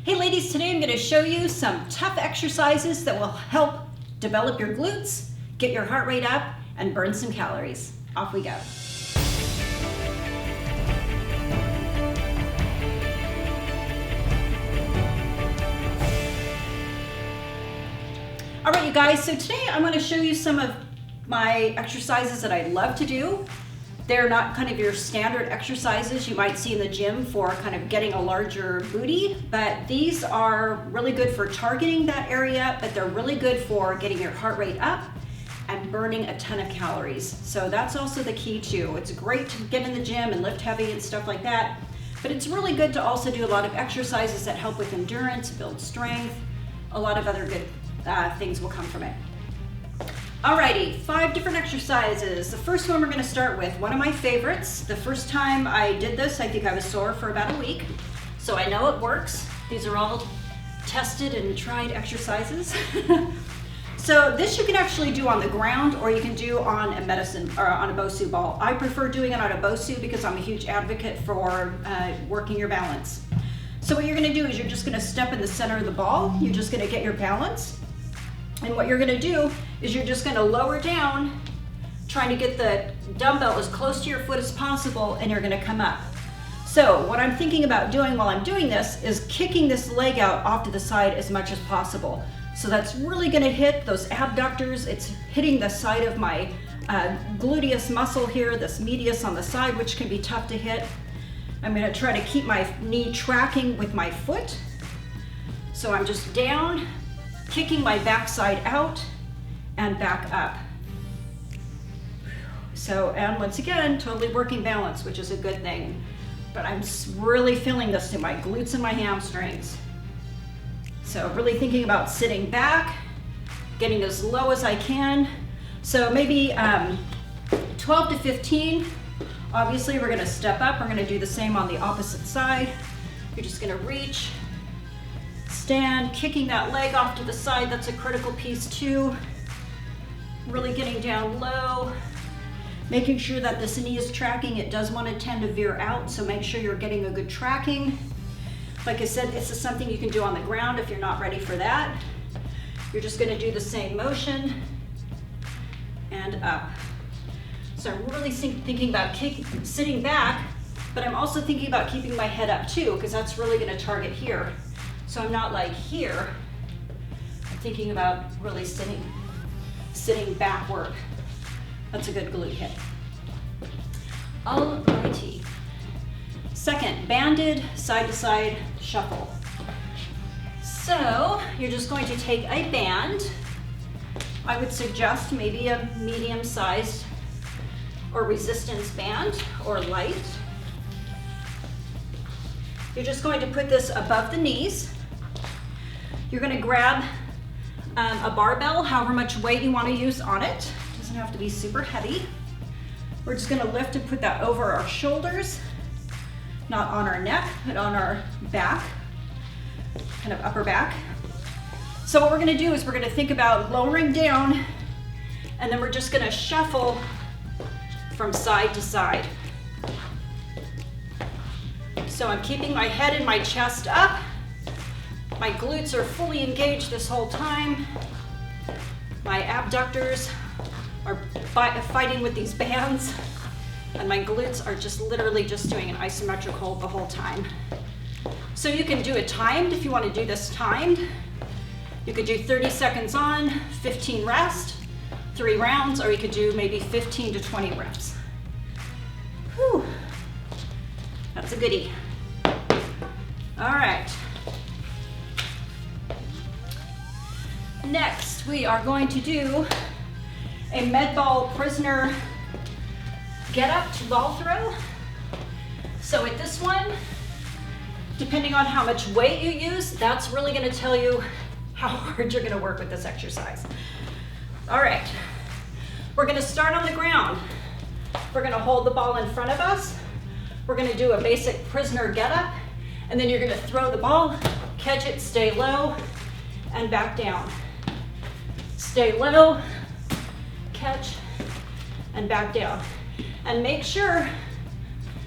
Hey ladies, today I'm going to show you some tough exercises that will help develop your glutes, get your heart rate up, and burn some calories. Off we go. All right, you guys, so today I'm going to show you some of my exercises that I love to do. They're not kind of your standard exercises you might see in the gym for kind of getting a larger booty, but these are really good for targeting that area, but they're really good for getting your heart rate up and burning a ton of calories. So that's also the key too. It's great to get in the gym and lift heavy and stuff like that, but it's really good to also do a lot of exercises that help with endurance, build strength, a lot of other good things will come from it. Alrighty, 5 different exercises. The first one we're going to start with, one of my favorites. The first time I did this, I think I was sore for about a week, so I know it works. These are all tested and tried exercises. So this you can actually do on the ground, or you can do on a medicine or on a BOSU ball. I prefer doing it on a BOSU because I'm a huge advocate for working your balance. So what you're going to do is you're just going to step in the center of the ball. You're just going to get your balance. And what you're going to do is you're just going to lower down, trying to get the dumbbell as close to your foot as possible, and you're going to come up. So what I'm thinking about doing while I'm doing this is kicking this leg out off to the side as much as possible. So that's really going to hit those abductors. It's hitting the side of my gluteus muscle here, this medius on the side, which can be tough to hit. I'm going to try to keep my knee tracking with my foot. So I'm just down, kicking my backside out and back up. So, and once again, totally working balance, which is a good thing. But I'm really feeling this in my glutes and my hamstrings. So really thinking about sitting back, getting as low as I can. So maybe 12 to 15. Obviously, we're gonna step up. We're gonna do the same on the opposite side. You're just gonna reach, stand, kicking that leg off to the side. That's a critical piece too. Really getting down low, making sure that this knee is tracking. It does want to tend to veer out, so make sure you're getting a good tracking. Like I said, this is something you can do on the ground if you're not ready for that. You're just going to do the same motion and up. So I'm really thinking about sitting back, but I'm also thinking about keeping my head up too, because that's really going to target here. So I'm not like here. I'm thinking about really sitting backward. That's a good glute hit. Alrighty. Second, banded side to side shuffle. So you're just going to take a band. I would suggest maybe a medium sized or resistance band or light. You're just going to put this above the knees. You're going to grab a barbell, however much weight you want to use on it. Doesn't have to be super heavy. We're just going to lift and put that over our shoulders, not on our neck, but on our back, kind of upper back. So what we're going to do is we're going to think about lowering down, and then we're just going to shuffle from side to side. So I'm keeping my head and my chest up. My glutes are fully engaged this whole time. My abductors are fighting with these bands, and my glutes are just literally just doing an isometric hold the whole time. So you can do it timed if you want to do this timed. You could do 30 seconds on, 15 rest, 3 rounds, or you could do maybe 15 to 20 reps. Whew. That's a goodie. All right. Next, we are going to do a med ball prisoner get up to ball throw. So with this one, depending on how much weight you use, that's really going to tell you how hard you're going to work with this exercise. All right, we're going to start on the ground. We're going to hold the ball in front of us. We're going to do a basic prisoner get up, and then you're going to throw the ball, catch it, stay low, and back down. Stay low, catch, and back down. And make sure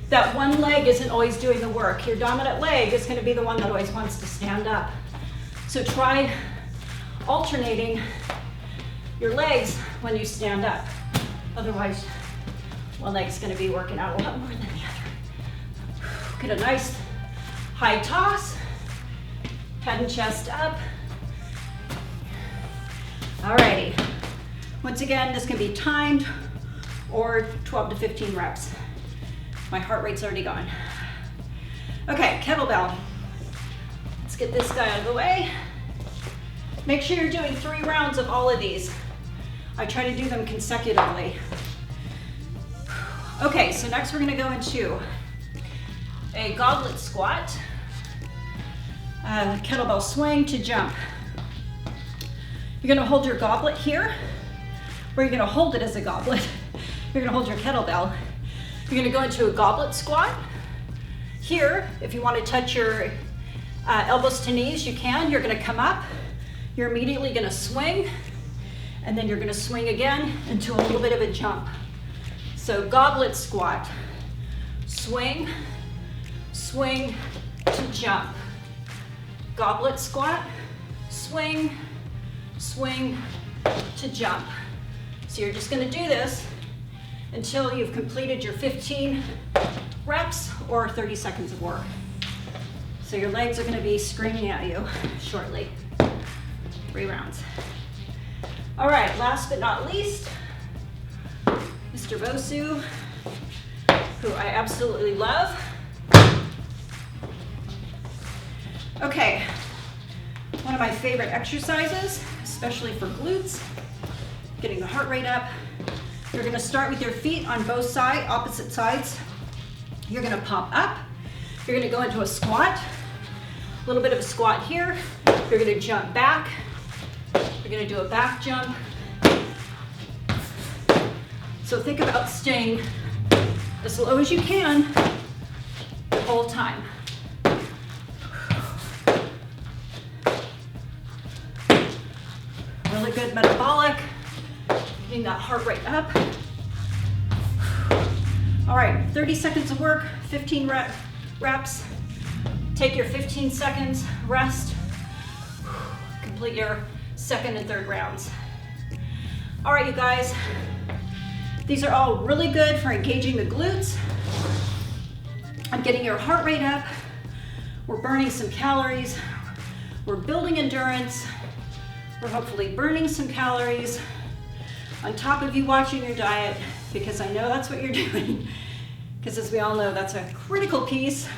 that one leg isn't always doing the work. Your dominant leg is going to be the one that always wants to stand up. So try alternating your legs when you stand up. Otherwise, one leg's going to be working out a lot more than the other. Get a nice high toss, head and chest up. Alrighty. Once again, this can be timed or 12 to 15 reps. My heart rate's already gone. Okay, kettlebell. Let's get this guy out of the way. Make sure you're doing 3 rounds of all of these. I try to do them consecutively. Okay, so next we're gonna go into a goblet squat, kettlebell swing to jump. You're gonna hold your goblet here, or you're gonna hold it as a goblet. You're gonna hold your kettlebell. You're gonna go into a goblet squat. Here, if you wanna touch your elbows to knees, you can. You're gonna come up. You're immediately gonna swing, and then you're gonna swing again into a little bit of a jump. So goblet squat, swing, swing to jump. Goblet squat, swing, swing to jump. So you're just gonna do this until you've completed your 15 reps or 30 seconds of work. So your legs are gonna be screaming at you shortly. 3 rounds. All right, last but not least, Mr. Bosu, who I absolutely love. Okay, one of my favorite exercises, especially for glutes, getting the heart rate up. You're gonna start with your feet on both sides, opposite sides. You're gonna pop up. You're gonna go into a squat, a little bit of a squat here. You're gonna jump back. You're gonna do a back jump. So think about staying as low as you can the whole time. Really good metabolic, getting that heart rate up. All right, 30 seconds of work, 15 reps. Take your 15 seconds, rest. Complete your second and third rounds. All right, you guys. These are all really good for engaging the glutes. I'm getting your heart rate up. We're burning some calories. We're building endurance. We're hopefully burning some calories on top of you watching your diet, because I know that's what you're doing. Because as we all know, that's a critical piece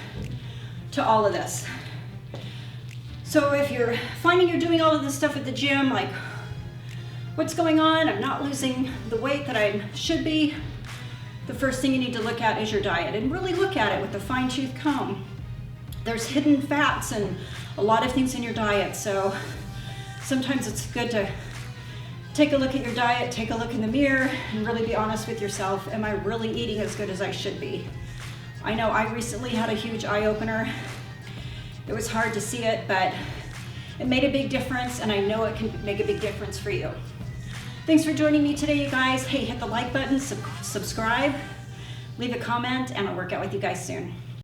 to all of this. So if you're finding you're doing all of this stuff at the gym, like, what's going on? I'm not losing the weight that I should be. The first thing you need to look at is your diet, and really look at it with a fine-tooth comb. There's hidden fats and a lot of things in your diet, so sometimes it's good to take a look at your diet, take a look in the mirror, and really be honest with yourself. Am I really eating as good as I should be? I know I recently had a huge eye-opener. It was hard to see it, but it made a big difference, and I know it can make a big difference for you. Thanks for joining me today, you guys. Hey, hit the like button, subscribe, leave a comment, and I'll work out with you guys soon.